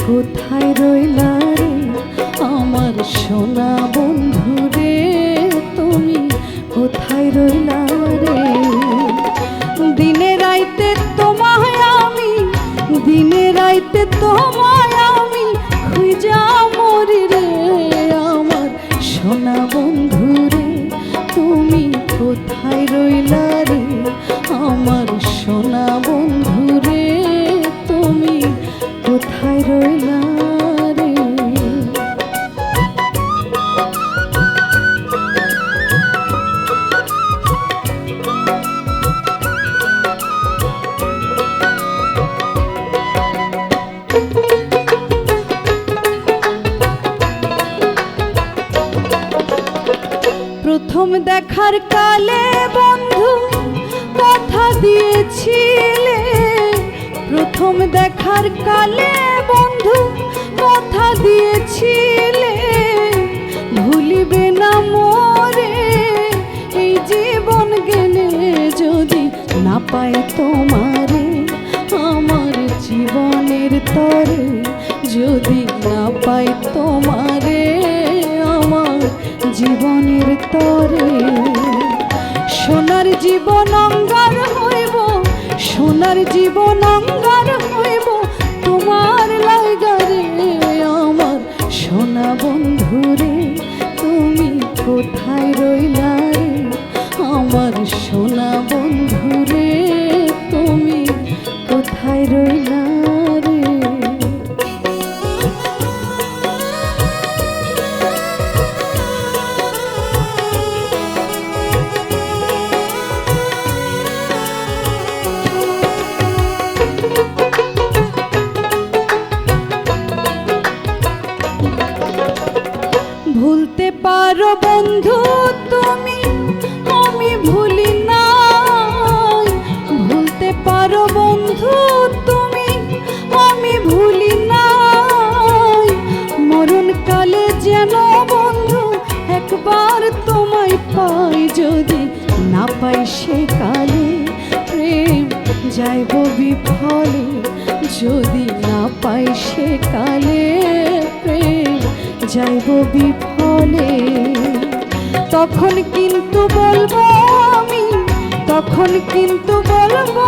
কোথায় রইলা রে আমার সোনা বন্ধু রে, তুমি কোথায় রইলা রে? দিনে রাইতে তোমায় আমি, দিনে রাইতে তোমায় আমি খুঁজা মরি রে আমার সোনা বন্ধু রে, তুমি কোথায় রইলা রে আমার সোনা বন্ধু রে, তুমি কোথায় রইলা রে? প্রথম দেখার কালে বন্ধু কথা দিয়েছিলে, প্রথম দেখার কালে বন্ধু কথা দিয়েছিলে, ভুলিবে না মোরে এই জীবন গেলে যদি না পাই তোমারে আমার জীবনের তরে, যদি না পাই তোমারে আমার জীবনের তরে। সোনার জীবন অঙ্গার হইব, সোনার জীবন অঙ্গার হইব তোমার লাগারে আমার সোনা বন্ধু রে, তুমি কোথায় রইলা রে আমার সোনা বন্ধু রে, তুমি কোথায় রইলা রে? ভুলতে পারো বন্ধু তুমি, আমি ভুলি নাই, ভুলতে পারো বন্ধু তুমি, আমি ভুলি নাই, মরণকালে যেন বন্ধু একবার তোমায় পাই, যদি না পাই সে কালে প্রেম যাইব বিফলে, যদি না পাই সে কালে প্রেম যাইব বিফলে। তখন কিন্তু বলবো আমি, তখন কিন্তু বলবো